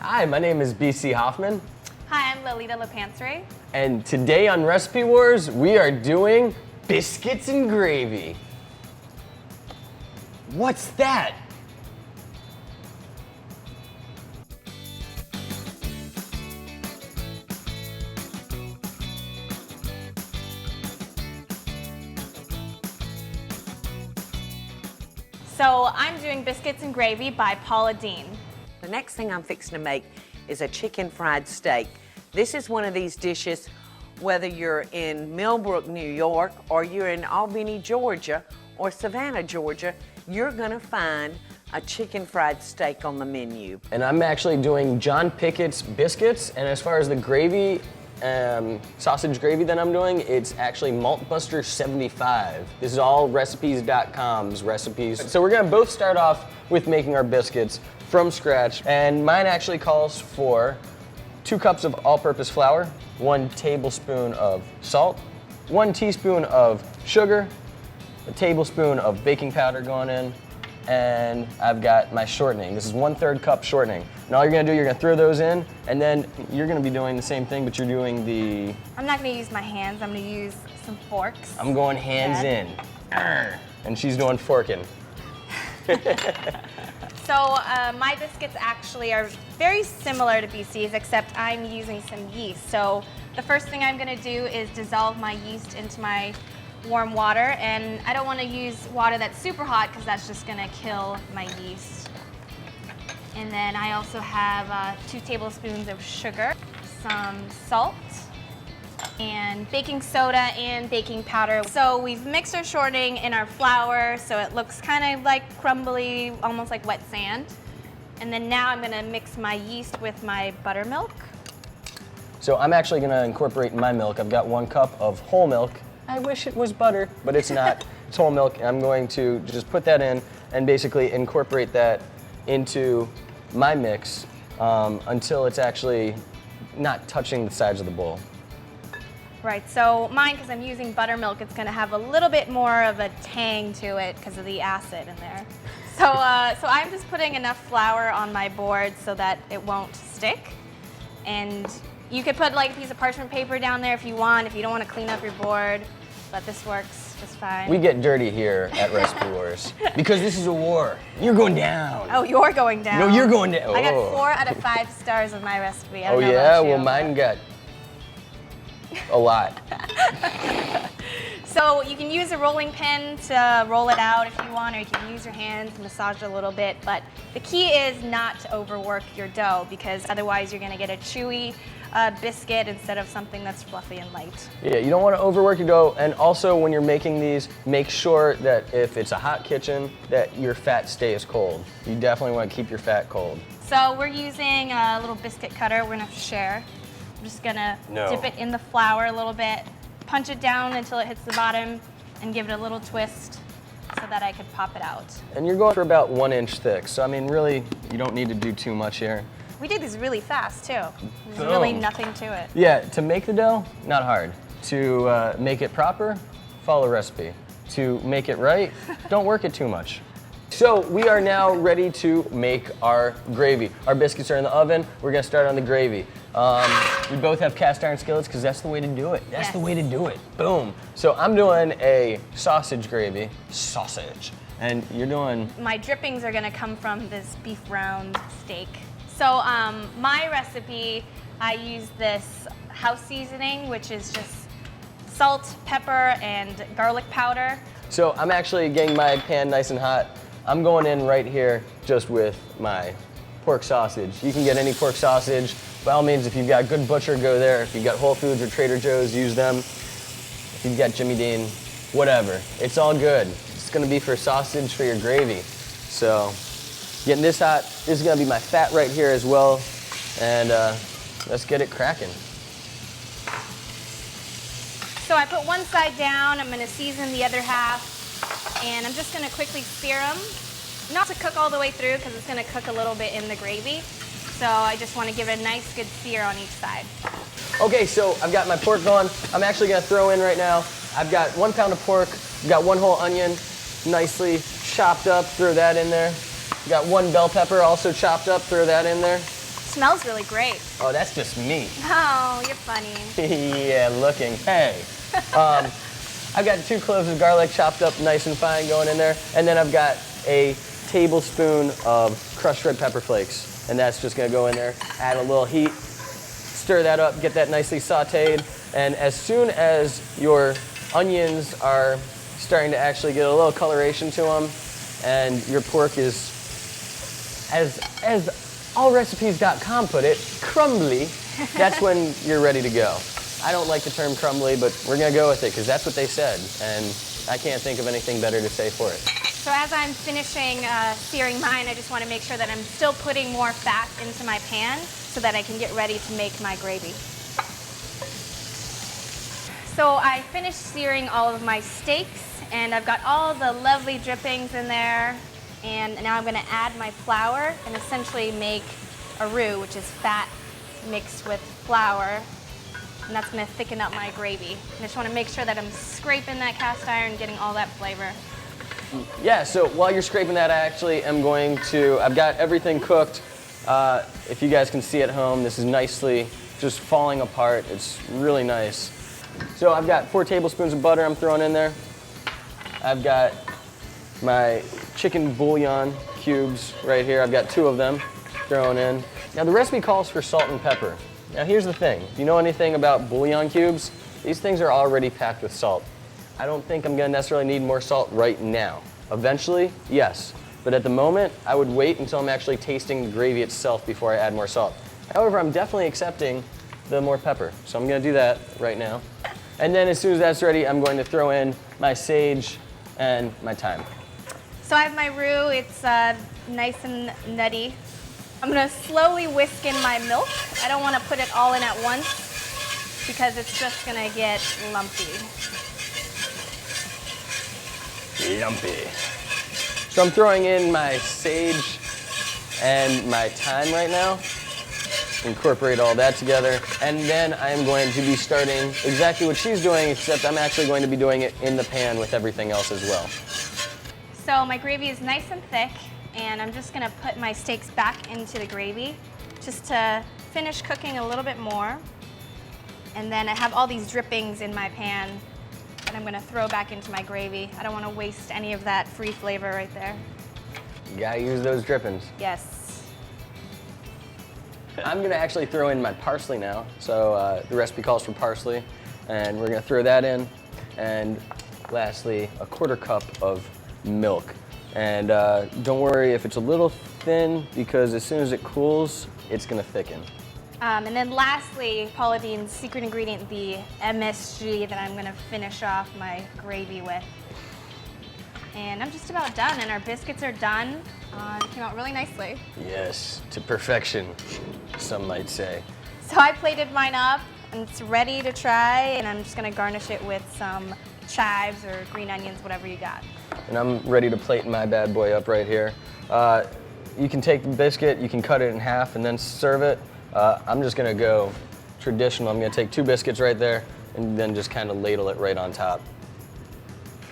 Hi, my name is BC Hoffman. Hi, I'm Lalita Lopansri. And today on Recipe Wars, we are doing biscuits and gravy. What's that? So I'm doing Biscuits and Gravy by Paula Deen. The next thing I'm fixing to make is a chicken fried steak. This is one of these dishes, whether you're in Millbrook, New York, or you're in Albany, Georgia, or Savannah, Georgia, you're gonna find a chicken fried steak on the menu. And I'm actually doing John Pickett's biscuits, and as far as the gravy, sausage gravy that I'm doing, it's actually Maltbuster 75. This is all recipes.com's recipes. So we're gonna both start off with making our biscuits from scratch, and mine actually calls for 2 cups of all-purpose flour, 1 tablespoon of salt, 1 teaspoon of sugar, a tablespoon of baking powder going in, and I've got my shortening. This is 1/3 cup shortening. And all you're gonna do, you're gonna throw those in, and then you're gonna be doing the same thing, but you're doing the... I'm not gonna use my hands, I'm gonna use some forks. I'm going hands in. And she's doing forking. So my biscuits actually are very similar to BC's, except I'm using some yeast. So the first thing I'm gonna do is dissolve my yeast into my warm water, and I don't want to use water that's super hot because that's just going to kill my yeast. And then I also have 2 tablespoons of sugar, some salt, and baking soda and baking powder. So we've mixed our shortening in our flour so it looks kind of like crumbly, almost like wet sand. And then now I'm going to mix my yeast with my buttermilk. So I'm actually going to incorporate my milk. I've got 1 cup of whole milk. I wish it was butter, but it's not. It's whole milk. I'm going to just put that in and basically incorporate that into my mix until it's actually not touching the sides of the bowl. Right, so mine, because I'm using buttermilk, it's going to have a little bit more of a tang to it because of the acid in there. So, so I'm just putting enough flour on my board so that it won't stick. And you could put like a piece of parchment paper down there if you want, if you don't want to clean up your board, but this works just fine. We get dirty here at Recipe Wars because this is a war. You're going down. Oh, you're going down. No, you're going down. I got Oh. 4 out of 5 stars on my recipe. I Oh don't know yeah? about you, Well, mine got a lot. So you can use a rolling pin to roll it out if you want, or you can use your hands to massage it a little bit. But the key is not to overwork your dough, because otherwise you're going to get a chewy biscuit instead of something that's fluffy and light. Yeah, you don't want to overwork your dough, and also when you're making these, make sure that if it's a hot kitchen, that your fat stays cold. You definitely want to keep your fat cold. So we're using a little biscuit cutter. We're going to share. I'm just going to No. dip it in the flour a little bit, punch it down until it hits the bottom, and give it a little twist so that I could pop it out. And you're going for about 1 inch thick, so I mean really, you don't need to do too much here. We did these really fast too. There's really Boom. nothing to it. Yeah, to make the dough, not hard. To make it proper, follow recipe. To make it right, don't work it too much. So we are now ready to make our gravy. Our biscuits are in the oven. We're gonna start on the gravy. We both have cast iron skillets because that's the way to do it. That's the way to do it. Boom. So I'm doing a sausage gravy. Sausage. And you're doing... My drippings are gonna come from this beef round steak. So my recipe, I use this house seasoning, which is just salt, pepper, and garlic powder. So I'm actually getting my pan nice and hot. I'm going in right here just with my pork sausage. You can get any pork sausage. By all means, if you've got Good Butcher, go there. If you've got Whole Foods or Trader Joe's, use them. If you've got Jimmy Dean, whatever. It's all good. It's gonna be for sausage for your gravy. So getting this hot. This is gonna be my fat right here as well. And let's get it cracking. So I put one side down, I'm gonna season the other half, and I'm just gonna quickly sear them. Not to cook all the way through, because it's gonna cook a little bit in the gravy. So I just wanna give it a nice good sear on each side. Okay, so I've got my pork going. I'm actually gonna throw in right now. I've got 1 pound of pork, I've got 1 whole onion, nicely chopped up, throw that in there. Got 1 bell pepper also chopped up, throw that in there. smells really great. Oh, that's just me. Oh, you're funny. Yeah, looking. Hey. I've got 2 cloves of garlic chopped up nice and fine going in there. And then I've got a tablespoon of crushed red pepper flakes. And that's just gonna go in there, add a little heat, stir that up, get that nicely sauteed. And as soon as your onions are starting to actually get a little coloration to them, and your pork is, as allrecipes.com put it, crumbly, that's when you're ready to go. I don't like the term crumbly, but we're gonna go with it because that's what they said, and I can't think of anything better to say for it. So as I'm finishing searing mine, I just want to make sure that I'm still putting more fat into my pan so that I can get ready to make my gravy. So I finished searing all of my steaks, and I've got all the lovely drippings in there. And now I'm going to add my flour and essentially make a roux, which is fat mixed with flour. And that's going to thicken up my gravy. And I just want to make sure that I'm scraping that cast iron, getting all that flavor. Yeah, so while you're scraping that, I actually am going to, I've got everything cooked. If you guys can see at home, this is nicely just falling apart. It's really nice. So I've got 4 tablespoons of butter I'm throwing in there. I've got my chicken bouillon cubes right here. I've got 2 of them thrown in. Now the recipe calls for salt and pepper. Now here's the thing, if you know anything about bouillon cubes, these things are already packed with salt. I don't think I'm gonna necessarily need more salt right now. Eventually, yes, but at the moment, I would wait until I'm actually tasting the gravy itself before I add more salt. However, I'm definitely accepting the more pepper, so I'm gonna do that right now. And then as soon as that's ready, I'm going to throw in my sage and my thyme. So I have my roux, it's nice and nutty. I'm gonna slowly whisk in my milk. I don't wanna put it all in at once because it's just gonna get lumpy. Lumpy. So I'm throwing in my sage and my thyme right now. Incorporate all that together. And then I'm going to be starting exactly what she's doing, except I'm actually going to be doing it in the pan with everything else as well. So my gravy is nice and thick, and I'm just gonna put my steaks back into the gravy just to finish cooking a little bit more. And then I have all these drippings in my pan that I'm gonna throw back into my gravy. I don't wanna waste any of that free flavor right there. You gotta use those drippings. Yes. I'm gonna actually throw in my parsley now. So the recipe calls for parsley, and we're gonna throw that in. And lastly, a 1/4 cup of milk. And don't worry if it's a little thin, because as soon as it cools, it's gonna thicken. And then lastly, Paula Deen's secret ingredient, the MSG that I'm gonna finish off my gravy with. And I'm just about done, and our biscuits are done. It came out really nicely. Yes, to perfection, some might say. So I plated mine up, and it's ready to try, and I'm just gonna garnish it with some chives or green onions, whatever you got. And I'm ready to plate my bad boy up right here. You can take the biscuit, you can cut it in half and then serve it. I'm just gonna go traditional. I'm gonna take 2 biscuits right there and then just kind of ladle it right on top.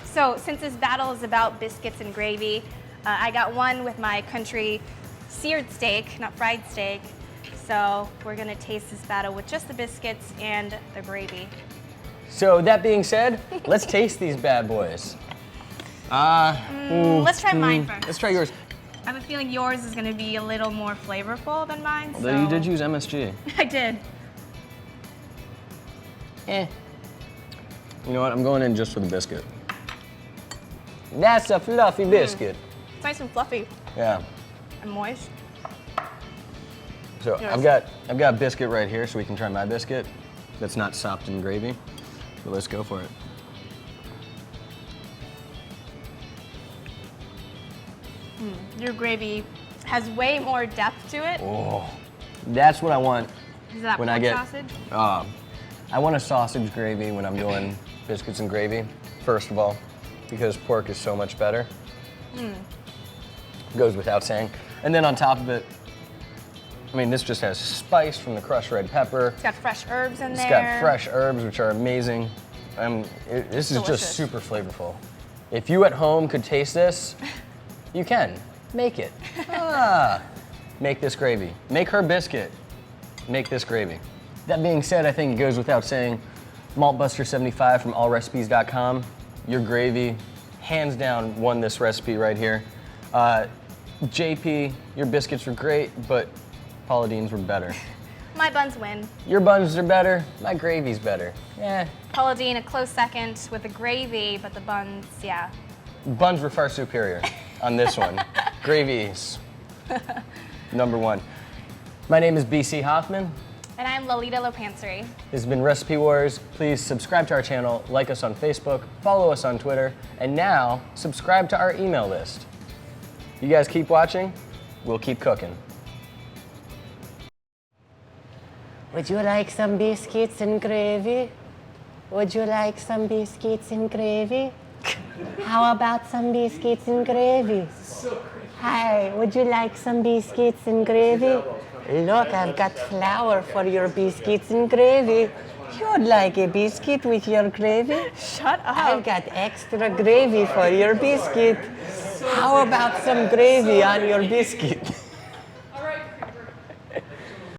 So since this battle is about biscuits and gravy, I got one with my country seared steak, not fried steak. So we're gonna taste this battle with just the biscuits and the gravy. So that being said, let's taste these bad boys. Let's try mine first. Let's try yours. I have a feeling yours is gonna be a little more flavorful than mine. Although you did use MSG. I did. You know what, I'm going in just for the biscuit. That's a fluffy biscuit. It's nice and fluffy Yeah. and moist. So Yes. I've got a biscuit right here, so we can try my biscuit that's not sopped in gravy. So let's go for it. Your gravy has way more depth to it. Oh, that's what I want Is that when pork I get. sausage? I want a sausage gravy when I'm doing biscuits and gravy. First of all, because pork is so much better. Goes without saying. And then on top of it, I mean, this just has spice from the crushed red pepper. It's got fresh herbs in there. It's got fresh herbs, which are amazing. This is Delicious. just super flavorful. If you at home could taste this, you can. Make it. make this gravy. Make her biscuit, make this gravy. That being said, I think it goes without saying, Maltbuster75 from allrecipes.com, your gravy, hands down, won this recipe right here. JP, your biscuits were great, but Paula Deen's were better. My buns win. Your buns are better, my gravy's better. Yeah. Paula Deen a close second with the gravy, but the buns, yeah. Buns were far superior on this one. Gravy's number one. My name is BC Hoffman. And I'm Lalita Lopansri. This has been Recipe Wars. Please subscribe to our channel, like us on Facebook, follow us on Twitter, and now subscribe to our email list. You guys keep watching, we'll keep cooking. Would you like some biscuits and gravy? Would you like some biscuits and gravy? How about some biscuits and gravy? Hi, would you like some biscuits and gravy? Look, I've got flour for your biscuits and gravy. You'd like a biscuit with your gravy? Shut up. I've got extra gravy for your biscuit. How about some gravy on your biscuit?